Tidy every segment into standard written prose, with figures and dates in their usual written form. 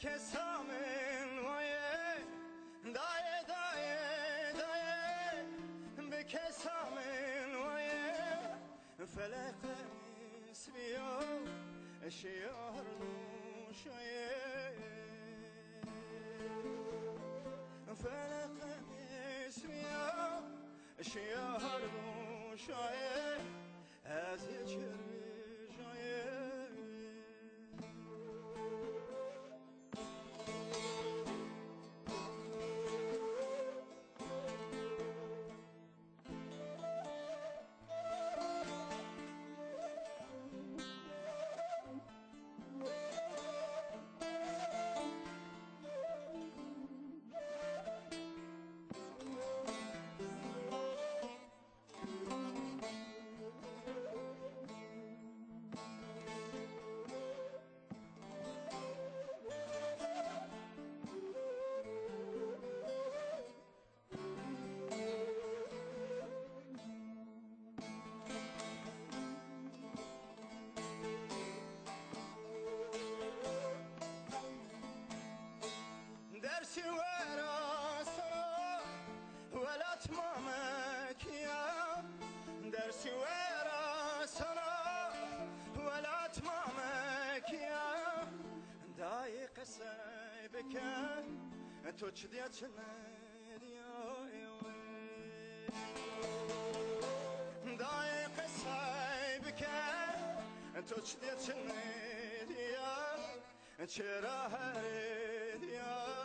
بکسامن وایه دایه دایه دایه بکسامن وایه فلق اسبیو اشیار دوشایه فلق اسبیو اشیار دوشایه از یه چرجایه درسي وراسنا ولا تمامك يا درسي وراسنا ولا تمامك يا دايق سايبك توجديت يا دايق سايبك توجديت يا چرا هرید یا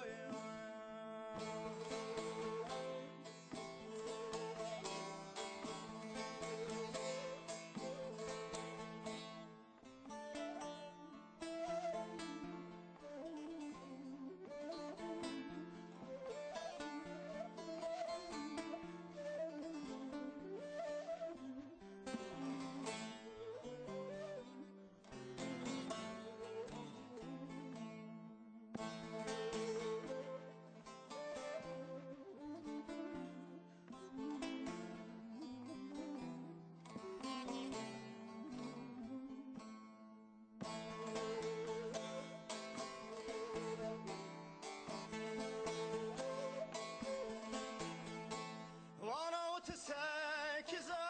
وانا وتساكزا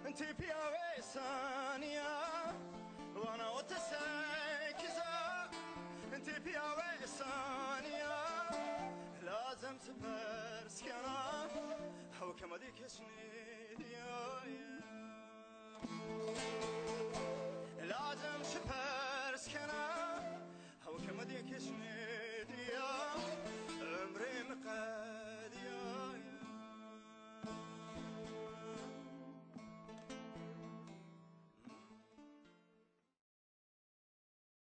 انت بيا ثانية وانا وتساكزا انت بيا ثانية لازم تفرس كنا هو كما ديك سنيد لازم تفرس